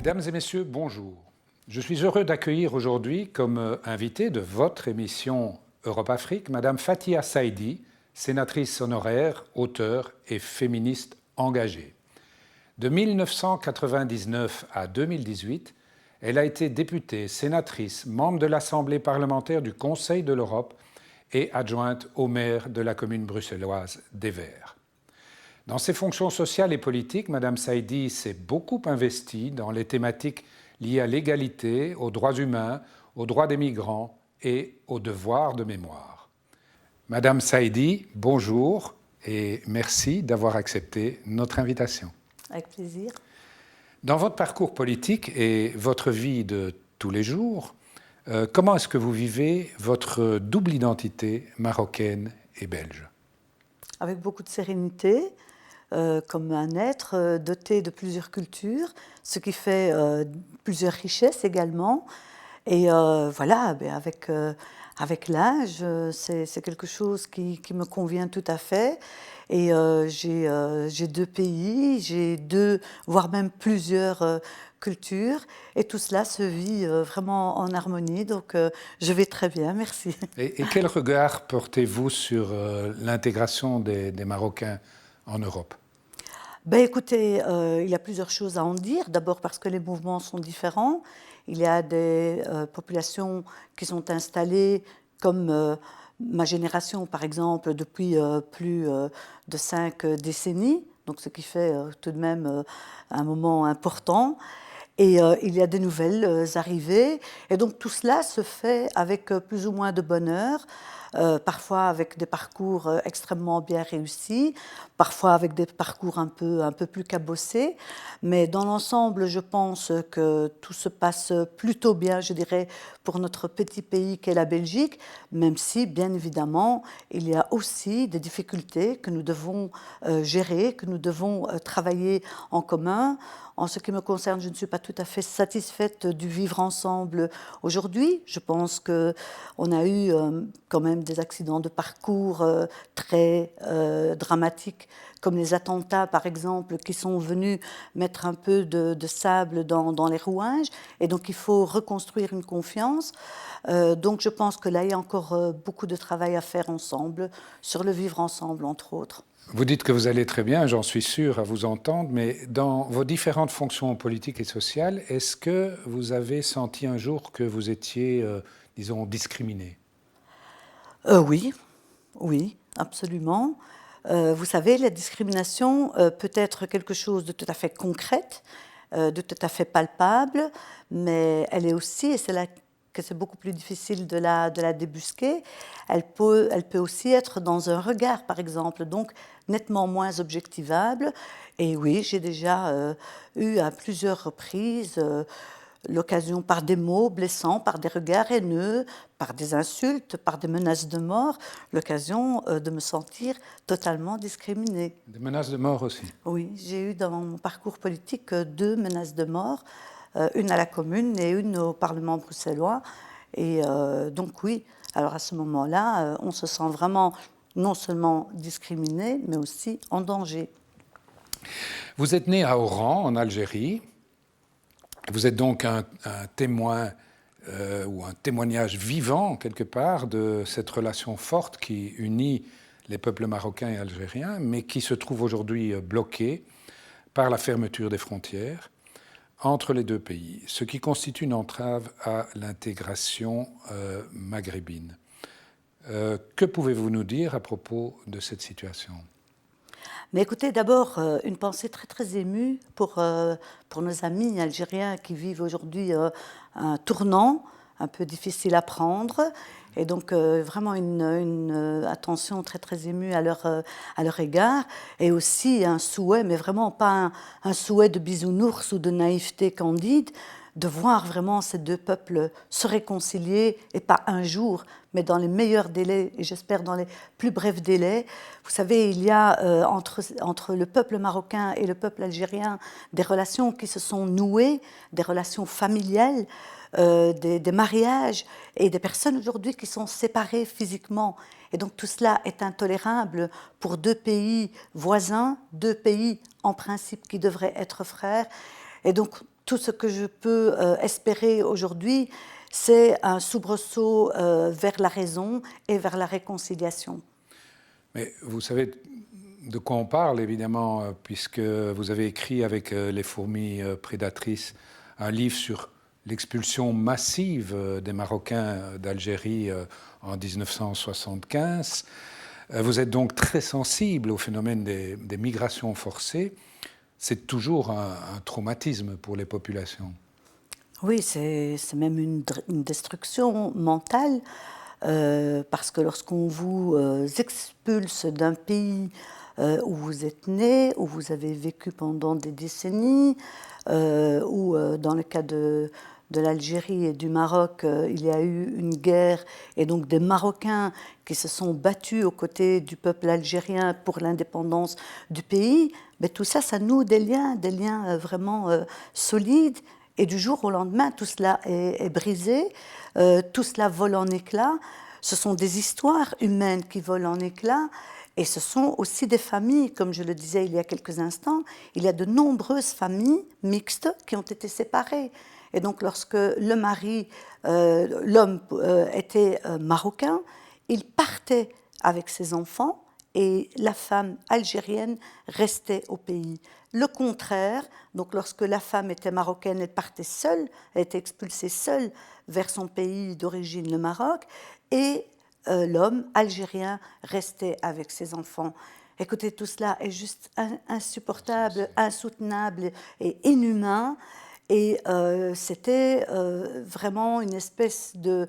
Mesdames et messieurs, bonjour. Je suis heureux d'accueillir aujourd'hui comme invitée de votre émission Europe-Afrique, Madame Fathia Saïdi, sénatrice honoraire, auteure et féministe engagée. De 1999 à 2018, elle a été députée, sénatrice, membre de l'Assemblée parlementaire du Conseil de l'Europe et adjointe au maire de la commune bruxelloise d'Evere. Dans ses fonctions sociales et politiques, Mme Saïdi s'est beaucoup investie dans les thématiques liées à l'égalité, aux droits humains, aux droits des migrants et au devoir de mémoire. Madame Saïdi, bonjour et merci d'avoir accepté notre invitation. Avec plaisir. Dans votre parcours politique et votre vie de tous les jours, comment est-ce que vous vivez votre double identité marocaine et belge? Avec beaucoup de sérénité, comme un être doté de plusieurs cultures, ce qui fait plusieurs richesses également. Et voilà, avec l'âge, c'est quelque chose qui me convient tout à fait. Et j'ai deux pays, j'ai deux, voire même plusieurs cultures. Et tout cela se vit vraiment en harmonie. Donc je vais très bien, merci. Et quel regard portez-vous sur l'intégration des Marocains en Europe? Ben écoutez, il y a plusieurs choses à en dire. D'abord parce que les mouvements sont différents. Il y a des populations qui sont installées comme ma génération, par exemple, depuis plus de 5 décennies, donc ce qui fait tout de même un moment important. Et il y a des nouvelles arrivées. Et donc tout cela se fait avec plus ou moins de bonheur, parfois avec des parcours extrêmement bien réussis, parfois avec des parcours un peu plus cabossés. Mais dans l'ensemble, je pense que tout se passe plutôt bien, je dirais, pour notre petit pays qu'est la Belgique, même si, bien évidemment, il y a aussi des difficultés que nous devons gérer, que nous devons travailler en commun. En ce qui me concerne, je ne suis pas tout à fait satisfaite du vivre ensemble aujourd'hui. Je pense qu'on a eu quand même des accidents de parcours très dramatiques, comme les attentats, par exemple, qui sont venus mettre un peu de sable dans les rouages. Et donc, il faut reconstruire une confiance. Donc, je pense que là, il y a encore beaucoup de travail à faire ensemble, sur le vivre ensemble, entre autres. Vous dites que vous allez très bien, j'en suis sûr à vous entendre, mais dans vos différentes fonctions politiques et sociales, est-ce que vous avez senti un jour que vous étiez, disons, discriminé? Oui, absolument. Vous savez, la discrimination peut être quelque chose de tout à fait concrète, de tout à fait palpable, mais elle est aussi, et c'est là que c'est beaucoup plus difficile de la débusquer, elle peut aussi être dans un regard, par exemple, donc nettement moins objectivable. Et oui, j'ai déjà eu à plusieurs reprises l'occasion, par des mots blessants, par des regards haineux, par des insultes, par des menaces de mort, l'occasion de me sentir totalement discriminée. Des menaces de mort aussi? Oui, j'ai eu dans mon parcours politique 2 menaces de mort, une à la commune et une au Parlement bruxellois. Et donc oui, alors à ce moment-là, on se sent vraiment non seulement discriminé, mais aussi en danger. Vous êtes né à Oran, en Algérie. Vous êtes donc un témoin ou un témoignage vivant, quelque part, de cette relation forte qui unit les peuples marocains et algériens, mais qui se trouve aujourd'hui bloquée par la fermeture des frontières entre les deux pays, ce qui constitue une entrave à l'intégration maghrébine. Que pouvez-vous nous dire à propos de cette situation ? Mais écoutez, d'abord, une pensée très très émue pour nos amis algériens qui vivent aujourd'hui un tournant un peu difficile à prendre. Et donc, vraiment une attention très très émue à leur égard. Et aussi un souhait, mais vraiment pas un souhait de bisounours ou de naïveté candide, de voir vraiment ces deux peuples se réconcilier, et pas un jour, mais dans les meilleurs délais, et j'espère dans les plus brefs délais. Vous savez, il y a entre le peuple marocain et le peuple algérien des relations qui se sont nouées, des relations familiales, des mariages, et des personnes aujourd'hui qui sont séparées physiquement. Et donc tout cela est intolérable pour deux pays voisins, deux pays en principe qui devraient être frères. Et donc tout ce que je peux espérer aujourd'hui, c'est un soubresaut vers la raison et vers la réconciliation. Mais vous savez de quoi on parle, évidemment, puisque vous avez écrit avec les fourmis prédatrices un livre sur l'expulsion massive des Marocains d'Algérie en 1975. Vous êtes donc très sensible au phénomène des migrations forcées. C'est toujours un traumatisme pour les populations. Oui, c'est même une destruction mentale, parce que lorsqu'on vous expulse d'un pays où vous êtes né, où vous avez vécu pendant des décennies, où dans le cas de l'Algérie et du Maroc, il y a eu une guerre et donc des Marocains qui se sont battus aux côtés du peuple algérien pour l'indépendance du pays, mais tout ça, ça noue des liens vraiment solides. Et du jour au lendemain, tout cela est brisé, tout cela vole en éclats. Ce sont des histoires humaines qui volent en éclats. Et ce sont aussi des familles, comme je le disais il y a quelques instants, il y a de nombreuses familles mixtes qui ont été séparées. Et donc lorsque le mari, l'homme était marocain, il partait avec ses enfants et la femme algérienne restait au pays. Le contraire, donc lorsque la femme était marocaine, elle partait seule, elle était expulsée seule vers son pays d'origine, le Maroc, et l'homme algérien restait avec ses enfants. Écoutez, tout cela est juste insupportable, insoutenable et inhumain. Et c'était vraiment une espèce de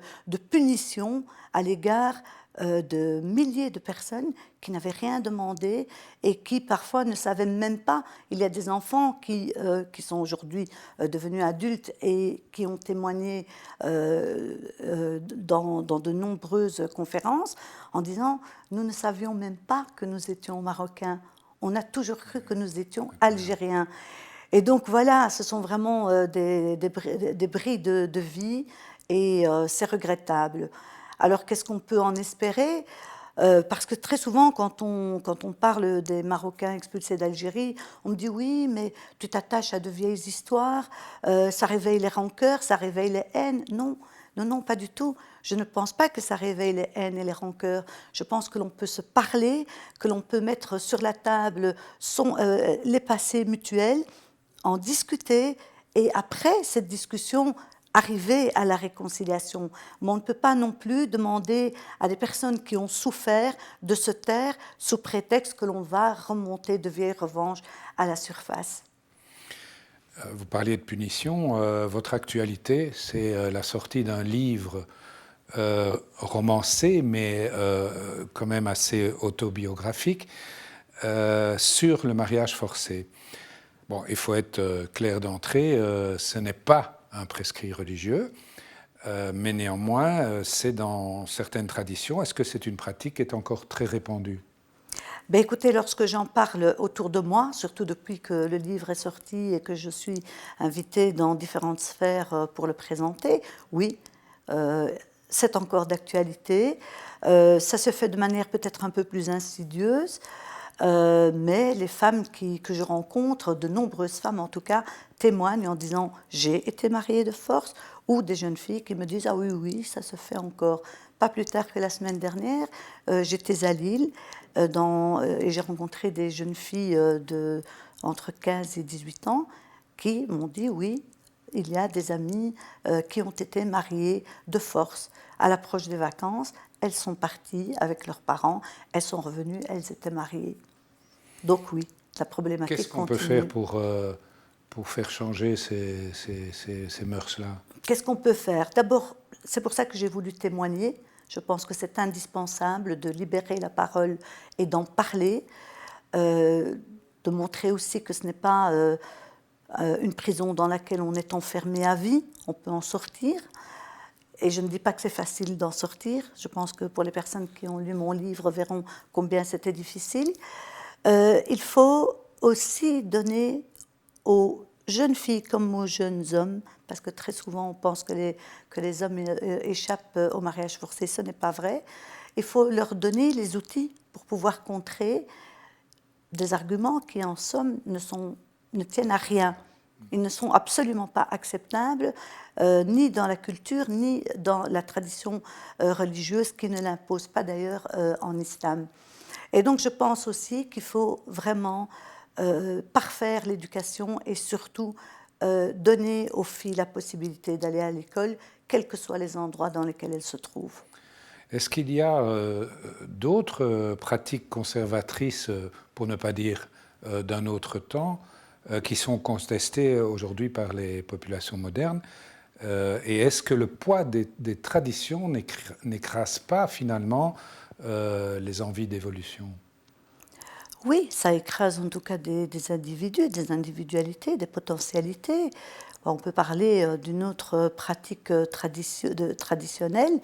punition à l'égard de milliers de personnes qui n'avaient rien demandé et qui parfois ne savaient même pas. Il y a des enfants qui sont aujourd'hui devenus adultes et qui ont témoigné dans de nombreuses conférences en disant « Nous ne savions même pas que nous étions Marocains. On a toujours cru que nous étions Algériens. » Et donc voilà, ce sont vraiment des bris de vie et c'est regrettable. Alors qu'est-ce qu'on peut en espérer ? Parce que très souvent, quand on parle des Marocains expulsés d'Algérie, on me dit oui, mais tu t'attaches à de vieilles histoires, ça réveille les rancœurs, ça réveille les haines. Non, non, non, pas du tout. Je ne pense pas que ça réveille les haines et les rancœurs. Je pense que l'on peut se parler, que l'on peut mettre sur la table les passés mutuels, en discuter et après cette discussion, arriver à la réconciliation. Mais on ne peut pas non plus demander à des personnes qui ont souffert de se taire sous prétexte que l'on va remonter de vieilles revanches à la surface. Vous parliez de punition. Votre actualité, c'est la sortie d'un livre romancé, mais quand même assez autobiographique, sur le mariage forcé. Bon, il faut être clair d'entrée, ce n'est pas un prescrit religieux, mais néanmoins, c'est dans certaines traditions. Est-ce que c'est une pratique qui est encore très répandue ? Ben écoutez, lorsque j'en parle autour de moi, surtout depuis que le livre est sorti et que je suis invitée dans différentes sphères pour le présenter, oui, c'est encore d'actualité. Ça se fait de manière peut-être un peu plus insidieuse, mais les femmes que je rencontre, de nombreuses femmes en tout cas, témoignent en disant « j'ai été mariée de force » ou des jeunes filles qui me disent « ah oui, oui, ça se fait encore ». Pas plus tard que la semaine dernière, j'étais à Lille et j'ai rencontré des jeunes filles entre 15 et 18 ans qui m'ont dit « oui, il y a des amies qui ont été mariées de force. À l'approche des vacances, elles sont parties avec leurs parents, elles sont revenues, elles étaient mariées. » Donc oui, la problématique Qu'est-ce qu'on peut faire pour faire changer ces mœurs-là ? Qu'est-ce qu'on peut faire ? D'abord, c'est pour ça que j'ai voulu témoigner. Je pense que c'est indispensable de libérer la parole et d'en parler, de montrer aussi que ce n'est pas une prison dans laquelle on est enfermé à vie, on peut en sortir. Et je ne dis pas que c'est facile d'en sortir. Je pense que pour les personnes qui ont lu mon livre verront combien c'était difficile. Il faut aussi donner aux jeunes filles comme aux jeunes hommes, parce que très souvent on pense que les hommes échappent au mariage forcé, ce n'est pas vrai. Il faut leur donner les outils pour pouvoir contrer des arguments qui en somme ne tiennent à rien. Ils ne sont absolument pas acceptables, ni dans la culture, ni dans la tradition religieuse, qui ne l'impose pas d'ailleurs en islam. Et donc je pense aussi qu'il faut vraiment parfaire l'éducation et surtout donner aux filles la possibilité d'aller à l'école, quels que soient les endroits dans lesquels elles se trouvent. Est-ce qu'il y a d'autres pratiques conservatrices, pour ne pas dire d'un autre temps, qui sont contestées aujourd'hui par les populations modernes? Et est-ce que le poids des traditions n'écrase pas finalement les envies d'évolution? Oui, ça écrase en tout cas des individus, des individualités, des potentialités. On peut parler d'une autre pratique traditionnelle,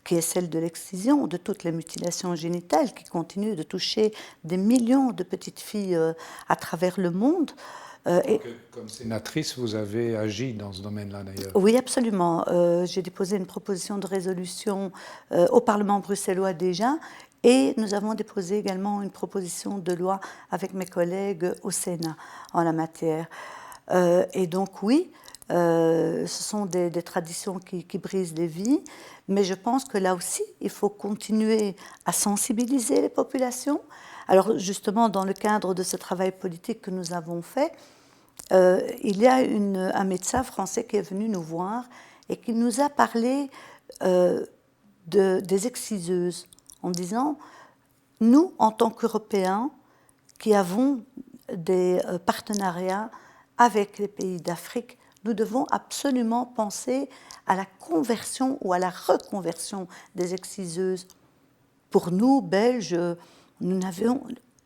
qui est celle de l'excision, de toutes les mutilations génitales qui continuent de toucher des millions de petites filles à travers le monde. Comme sénatrice, vous avez agi dans ce domaine-là d'ailleurs. Oui, absolument. J'ai déposé une proposition de résolution au Parlement bruxellois déjà, et nous avons déposé également une proposition de loi avec mes collègues au Sénat en la matière. Et donc oui, ce sont des traditions qui brisent les vies, mais je pense que là aussi, il faut continuer à sensibiliser les populations. Alors justement, dans le cadre de ce travail politique que nous avons fait, il y a un médecin français qui est venu nous voir et qui nous a parlé des exciseuses en disant, nous, en tant qu'Européens, qui avons des partenariats avec les pays d'Afrique, nous devons absolument penser à la conversion ou à la reconversion des exciseuses. Pour nous, Belges,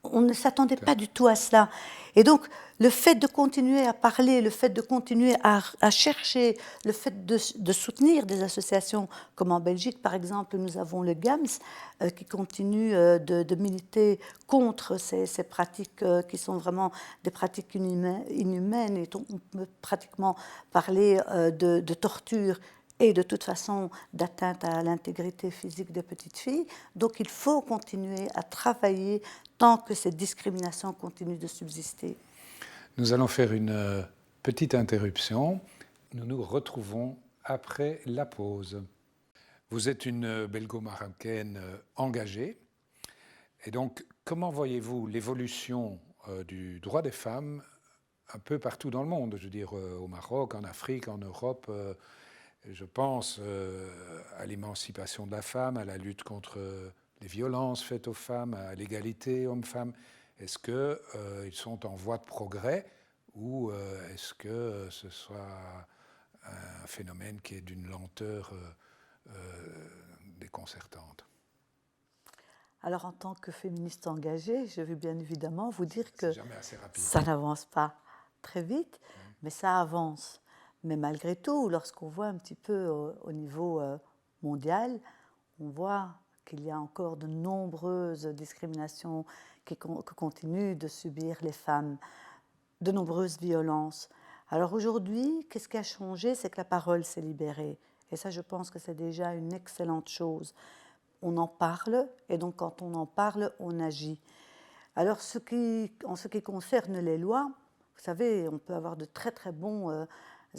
on ne s'attendait pas du tout à cela. Et donc, le fait de continuer à parler, le fait de continuer à chercher, le fait de soutenir des associations, comme en Belgique, par exemple, nous avons le GAMS, qui continue de militer contre ces pratiques qui sont vraiment des pratiques inhumaines, et on peut pratiquement parler de torture et de toute façon d'atteinte à l'intégrité physique des petites filles. Donc il faut continuer à travailler tant que ces discriminations continuent de subsister. Nous allons faire une petite interruption. Nous nous retrouvons après la pause. Vous êtes une belgo-marocaine engagée. Et donc, comment voyez-vous l'évolution du droit des femmes un peu partout dans le monde? Je veux dire, au Maroc, en Afrique, en Europe. Je pense à l'émancipation de la femme, à la lutte contre les violences faites aux femmes, à l'égalité hommes-femmes. Est-ce qu'ils sont en voie de progrès ou est-ce que ce soit un phénomène qui est d'une lenteur déconcertante? Alors en tant que féministe engagée, je vais bien évidemment vous dire que jamais assez rapide. Ça n'avance pas très vite, mais ça avance. Mais malgré tout, lorsqu'on voit un petit peu au niveau mondial, on voit qu'il y a encore de nombreuses discriminations que continuent de subir les femmes, de nombreuses violences. Alors aujourd'hui, qu'est-ce qui a changé? C'est que la parole s'est libérée. Et ça, je pense que c'est déjà une excellente chose. On en parle, et donc quand on en parle, on agit. Alors, en ce qui concerne les lois, vous savez, on peut avoir de très très bons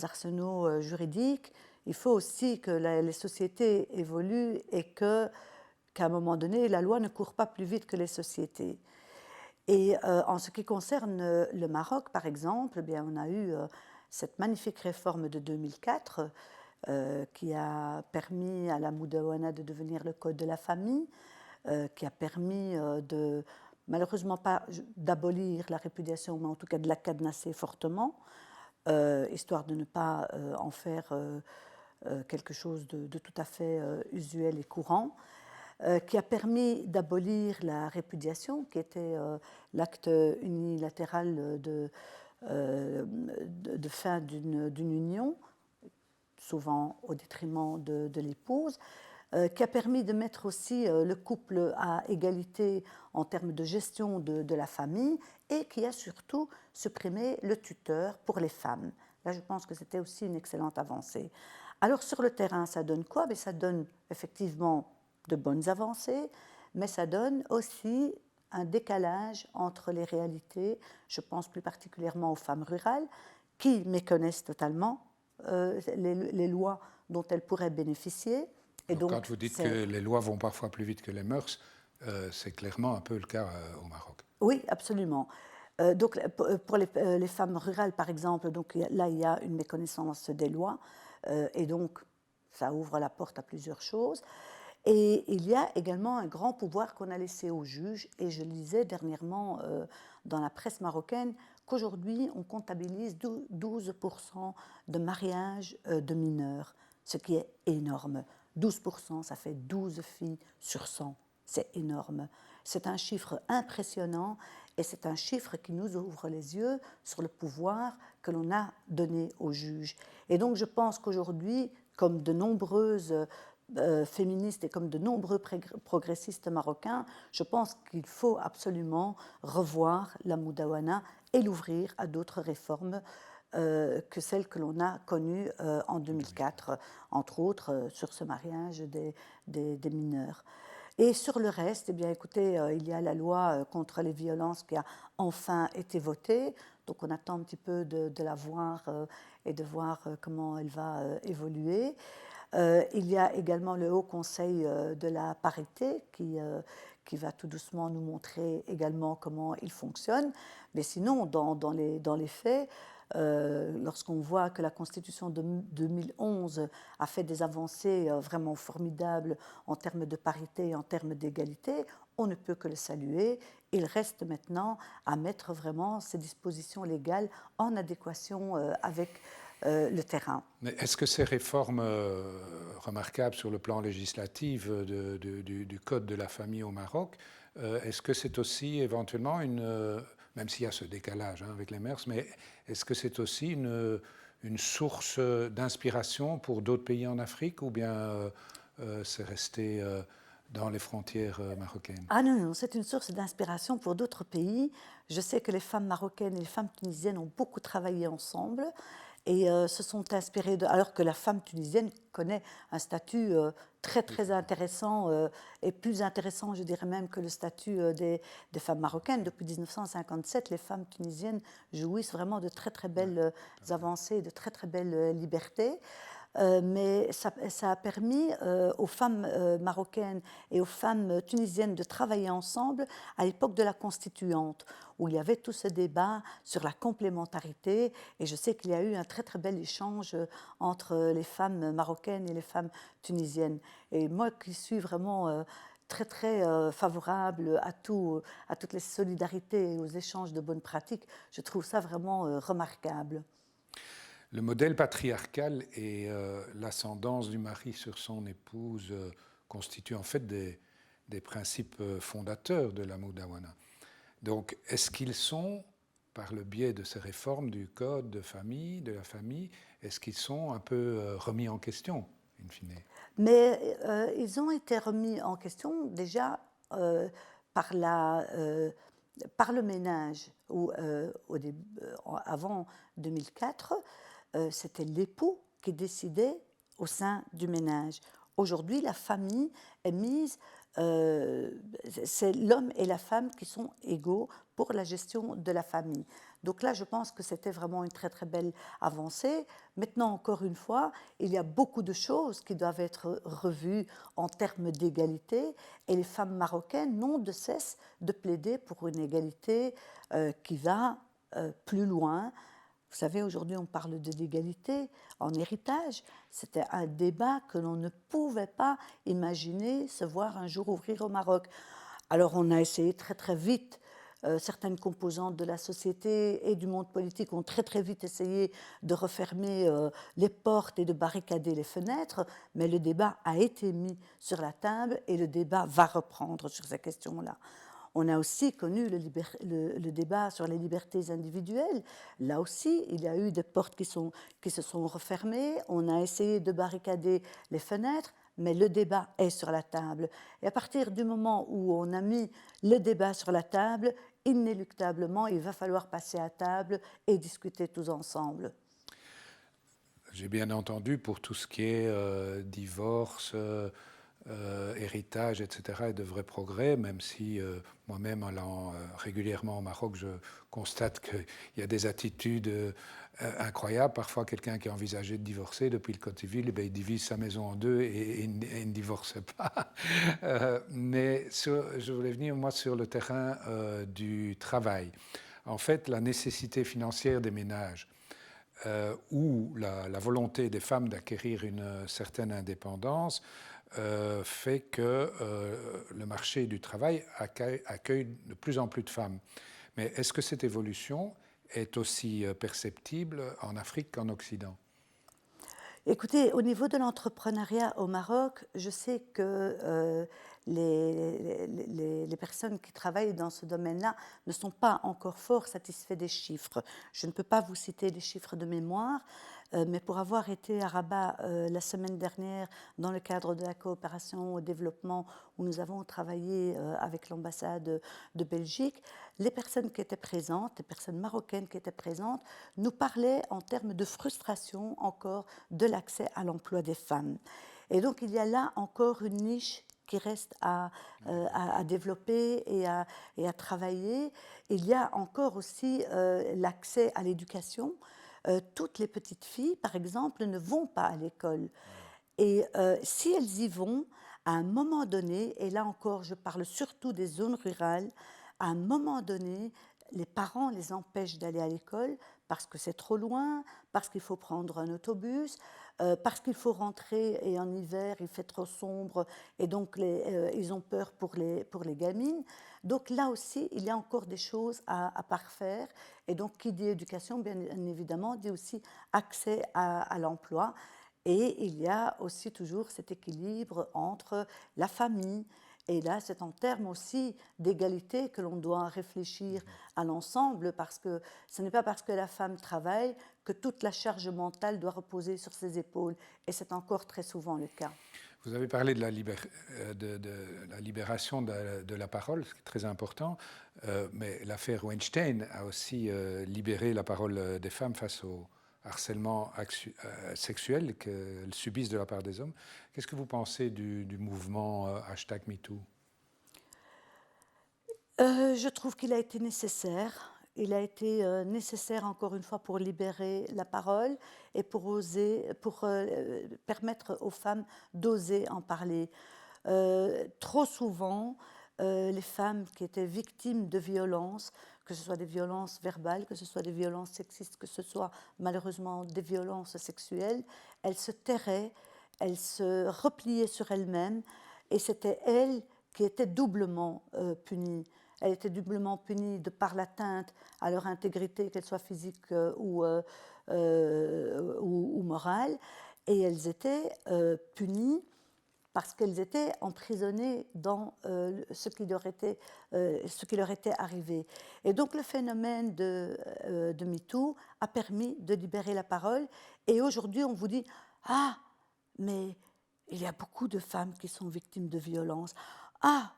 arsenaux juridiques. Il faut aussi que les sociétés évoluent et qu'à un moment donné, la loi ne court pas plus vite que les sociétés. Et en ce qui concerne le Maroc, par exemple, eh bien, on a eu cette magnifique réforme de 2004 qui a permis à la Moudawana de devenir le code de la famille, qui a permis malheureusement pas d'abolir la répudiation, mais en tout cas de la cadenasser fortement, histoire de ne pas en faire quelque chose de tout à fait usuel et courant, qui a permis d'abolir la répudiation, qui était l'acte unilatéral de fin d'une union, souvent au détriment de l'épouse, qui a permis de mettre aussi le couple à égalité en termes de gestion de la famille, et qui a surtout supprimé le tuteur pour les femmes. Là, je pense que c'était aussi une excellente avancée. Alors, sur le terrain, ça donne quoi? Ça donne effectivement de bonnes avancées, mais ça donne aussi un décalage entre les réalités. Je pense plus particulièrement aux femmes rurales, qui méconnaissent totalement les lois dont elles pourraient bénéficier. Et donc, quand vous dites que les lois vont parfois plus vite que les mœurs, c'est clairement un peu le cas au Maroc. Oui, absolument. Donc, pour les femmes rurales, par exemple, donc, là, il y a une méconnaissance des lois, et donc, ça ouvre la porte à plusieurs choses. Et il y a également un grand pouvoir qu'on a laissé aux juges, et je lisais dernièrement dans la presse marocaine qu'aujourd'hui, on comptabilise 12% de mariages de mineurs, ce qui est énorme. 12%, ça fait 12 filles sur 100. C'est énorme. C'est un chiffre impressionnant et c'est un chiffre qui nous ouvre les yeux sur le pouvoir que l'on a donné aux juges. Et donc je pense qu'aujourd'hui, comme de nombreuses féministes et comme de nombreux progressistes marocains, je pense qu'il faut absolument revoir la Moudawana et l'ouvrir à d'autres réformes que celles que l'on a connues en 2004, entre autres sur ce mariage des mineurs. Et sur le reste, eh bien, écoutez, il y a la loi contre les violences qui a enfin été votée. Donc on attend un petit peu de la voir et de voir comment elle va évoluer. Il y a également le Haut Conseil de la parité qui va tout doucement nous montrer également comment il fonctionne. Mais sinon, dans les faits, lorsqu'on voit que la Constitution de 2011 a fait des avancées vraiment formidables en termes de parité et en termes d'égalité, on ne peut que le saluer. Il reste maintenant à mettre vraiment ces dispositions légales en adéquation avec le terrain. Mais est-ce que ces réformes remarquables sur le plan législatif du Code de la famille au Maroc, est-ce que c'est aussi éventuellement même s'il y a ce décalage avec les mœurs, mais est-ce que c'est aussi une source d'inspiration pour d'autres pays en Afrique ou bien c'est resté dans les frontières marocaines? Ah non, non, c'est une source d'inspiration pour d'autres pays. Je sais que les femmes marocaines et les femmes tunisiennes ont beaucoup travaillé ensemble et se sont inspirées alors que la femme tunisienne connaît un statut très très intéressant et plus intéressant, je dirais même, que le statut des femmes marocaines. Depuis 1957, les femmes tunisiennes jouissent vraiment de très très belles avancées, de très très belles libertés. Mais ça a permis aux femmes marocaines et aux femmes tunisiennes de travailler ensemble à l'époque de la Constituante, où il y avait tout ce débat sur la complémentarité. Et je sais qu'il y a eu un très très bel échange entre les femmes marocaines et les femmes tunisiennes. Et moi qui suis vraiment très très favorable à toutes les solidarités et aux échanges de bonnes pratiques, je trouve ça vraiment remarquable. Le modèle patriarcal et l'ascendance du mari sur son épouse constituent en fait des principes fondateurs de la Moudawana. Donc, est-ce qu'ils sont, par le biais de ces réformes du code de la famille, est-ce qu'ils sont un peu remis en question, in fine? Mais ils ont été remis en question déjà par le ménage, où avant 2004, c'était l'époux qui décidait au sein du ménage. Aujourd'hui, la famille est mise, c'est l'homme et la femme qui sont égaux pour la gestion de la famille. Donc là, je pense que c'était vraiment une très très belle avancée. Maintenant, encore une fois, il y a beaucoup de choses qui doivent être revues en termes d'égalité et les femmes marocaines n'ont de cesse de plaider pour une égalité qui va plus loin. Vous savez, aujourd'hui, on parle de l'égalité en héritage. C'était un débat que l'on ne pouvait pas imaginer se voir un jour ouvrir au Maroc. Alors, on a essayé très, très vite. Certaines composantes de la société et du monde politique ont très, très vite essayé de refermer les portes et de barricader les fenêtres, mais le débat a été mis sur la table et le débat va reprendre sur ces questions-là. On a aussi connu le débat sur les libertés individuelles. Là aussi, il y a eu des portes qui se sont refermées. On a essayé de barricader les fenêtres, mais le débat est sur la table. Et à partir du moment où on a mis le débat sur la table, inéluctablement, il va falloir passer à table et discuter tous ensemble. J'ai bien entendu pour tout ce qui est divorce, héritage, etc., et de vrais progrès, même si moi-même, allant régulièrement au Maroc, je constate qu'il y a des attitudes incroyables. Parfois, quelqu'un qui a envisagé de divorcer depuis le Code civil, eh bien, il divise sa maison en deux et ne divorce pas. Mais je voulais venir, moi, sur le terrain du travail. En fait, la nécessité financière des ménages ou la volonté des femmes d'acquérir une certaine indépendance fait que le marché du travail accueille de plus en plus de femmes. Mais est-ce que cette évolution est aussi perceptible en Afrique qu'en Occident? Écoutez, au niveau de l'entrepreneuriat au Maroc, je sais que les personnes qui travaillent dans ce domaine-là ne sont pas encore fort satisfaits des chiffres. Je ne peux pas vous citer les chiffres de mémoire, mais pour avoir été à Rabat la semaine dernière dans le cadre de la coopération au développement où nous avons travaillé avec l'ambassade de Belgique, les personnes qui étaient présentes, les personnes marocaines qui étaient présentes, nous parlaient en termes de frustration encore de l'accès à l'emploi des femmes. Et donc il y a là encore une niche qui reste à développer et à travailler. Il y a encore aussi l'accès à l'éducation. Toutes les petites filles, par exemple, ne vont pas à l'école. Et si elles y vont, à un moment donné, et là encore je parle surtout des zones rurales, à un moment donné, les parents les empêchent d'aller à l'école parce que c'est trop loin, parce qu'il faut prendre un autobus, parce qu'il faut rentrer et en hiver il fait trop sombre et donc ils ont peur pour les gamines. Donc là aussi, il y a encore des choses à parfaire. Et donc qui dit éducation, bien évidemment, dit aussi accès à l'emploi. Et il y a aussi toujours cet équilibre entre la famille. Et là, c'est en termes aussi d'égalité que l'on doit réfléchir à l'ensemble, parce que ce n'est pas parce que la femme travaille que toute la charge mentale doit reposer sur ses épaules. Et c'est encore très souvent le cas. Vous avez parlé de la libération de la parole, ce qui est très important, mais l'affaire Weinstein a aussi libéré la parole des femmes face au harcèlement sexuel qu'elles subissent de la part des hommes. Qu'est-ce que vous pensez du mouvement #MeToo? Je trouve qu'il a été nécessaire. Il a été nécessaire, encore une fois, pour libérer la parole et pour permettre aux femmes d'oser en parler. Trop souvent, les femmes qui étaient victimes de violences, que ce soit des violences verbales, que ce soit des violences sexistes, que ce soit malheureusement des violences sexuelles, elles se tairaient, elles se repliaient sur elles-mêmes, et c'était elles qui étaient doublement punies. Elles étaient doublement punies de par l'atteinte à leur intégrité, qu'elle soit physique ou morale, et elles étaient punies parce qu'elles étaient emprisonnées dans ce qui leur était arrivé. Et donc le phénomène de MeToo a permis de libérer la parole. Et aujourd'hui, on vous dit « Ah, mais il y a beaucoup de femmes qui sont victimes de violences. Ah,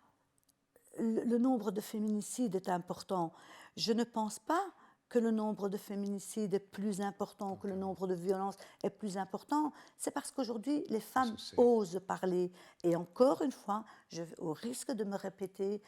le nombre de féminicides est important. » Je ne pense pas que le nombre de féminicides est plus important, que le nombre de violences est plus important. C'est parce qu'aujourd'hui, les femmes osent parler. Et encore une fois, au risque de me répéter,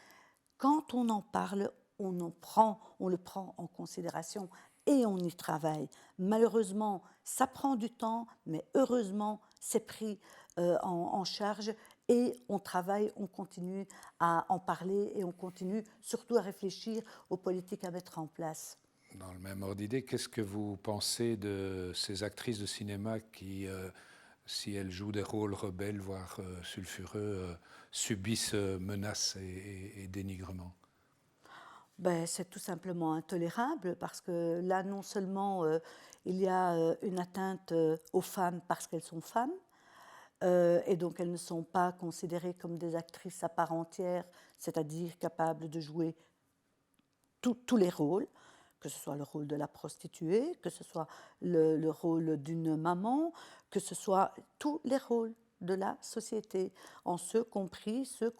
quand on en parle, on le prend en considération et on y travaille. Malheureusement, ça prend du temps, mais heureusement, c'est pris en charge. Et on travaille, on continue à en parler et on continue surtout à réfléchir aux politiques à mettre en place. Dans le même ordre d'idée, qu'est-ce que vous pensez de ces actrices de cinéma qui, si elles jouent des rôles rebelles, voire sulfureux, subissent menaces et dénigrements? Ben, c'est tout simplement intolérable parce que là, non seulement il y a une atteinte aux femmes parce qu'elles sont femmes, et donc elles ne sont pas considérées comme des actrices à part entière, c'est-à-dire capables de jouer tous les rôles, que ce soit le rôle de la prostituée, que ce soit le rôle d'une maman, que ce soit tous les rôles. de la société, en ceux compris, ceux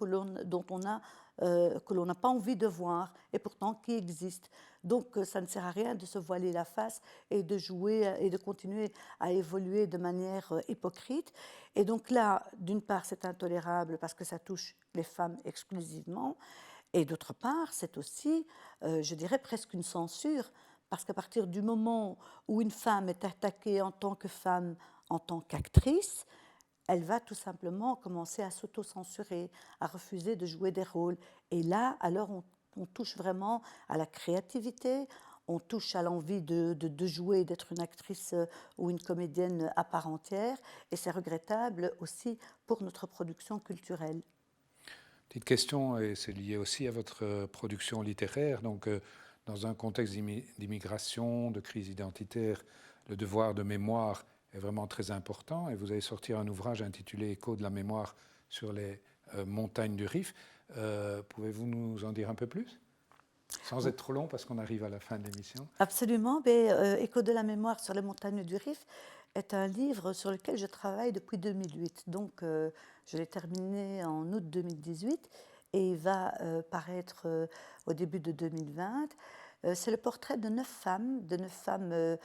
dont on a, que l'on n'a pas envie de voir et pourtant qui existent. Donc ça ne sert à rien de se voiler la face et de jouer et de continuer à évoluer de manière hypocrite. Et donc là, d'une part, c'est intolérable parce que ça touche les femmes exclusivement, et d'autre part, c'est aussi, je dirais, presque une censure, parce qu'à partir du moment où une femme est attaquée en tant que femme, en tant qu'actrice, elle va tout simplement commencer à s'auto-censurer, à refuser de jouer des rôles. Et là, alors, on touche vraiment à la créativité, on touche à l'envie de jouer, d'être une actrice ou une comédienne à part entière, et c'est regrettable aussi pour notre production culturelle. Petite question, et c'est lié aussi à votre production littéraire. Donc, dans un contexte d'immigration, de crise identitaire, le devoir de mémoire est vraiment très important. Et vous allez sortir un ouvrage intitulé Écho de la mémoire sur les montagnes du Rif. Pouvez-vous nous en dire un peu plus? Sans être trop long, parce qu'on arrive à la fin de l'émission. Absolument. Mais, Écho de la mémoire sur les montagnes du Rif est un livre sur lequel je travaille depuis 2008. Donc, je l'ai terminé en août 2018 et il va paraître au début de 2020. C'est le portrait de 9 femmes,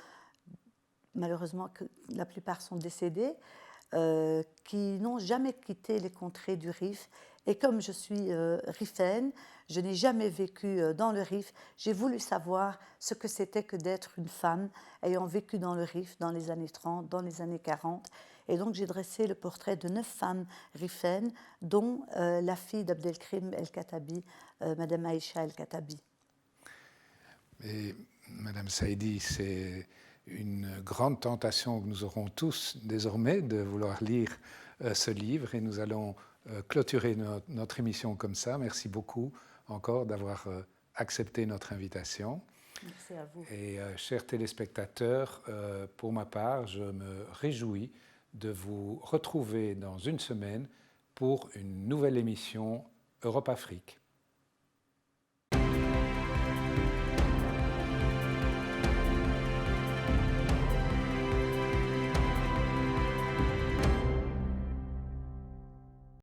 malheureusement, que la plupart sont décédées, qui n'ont jamais quitté les contrées du Rif. Et comme je suis riféenne, je n'ai jamais vécu dans le Rif. J'ai voulu savoir ce que c'était que d'être une femme ayant vécu dans le Rif dans les années 30, dans les années 40. Et donc j'ai dressé le portrait de 9 femmes riféennes, dont la fille d'Abdelkrim El-Khattabi, Madame Aïcha El-Khattabi. Et Madame Saïdi, c'est une grande tentation que nous aurons tous désormais de vouloir lire ce livre, et nous allons clôturer notre émission comme ça. Merci beaucoup encore d'avoir accepté notre invitation. Merci à vous. Et chers téléspectateurs, pour ma part, je me réjouis de vous retrouver dans une semaine pour une nouvelle émission Europe-Afrique.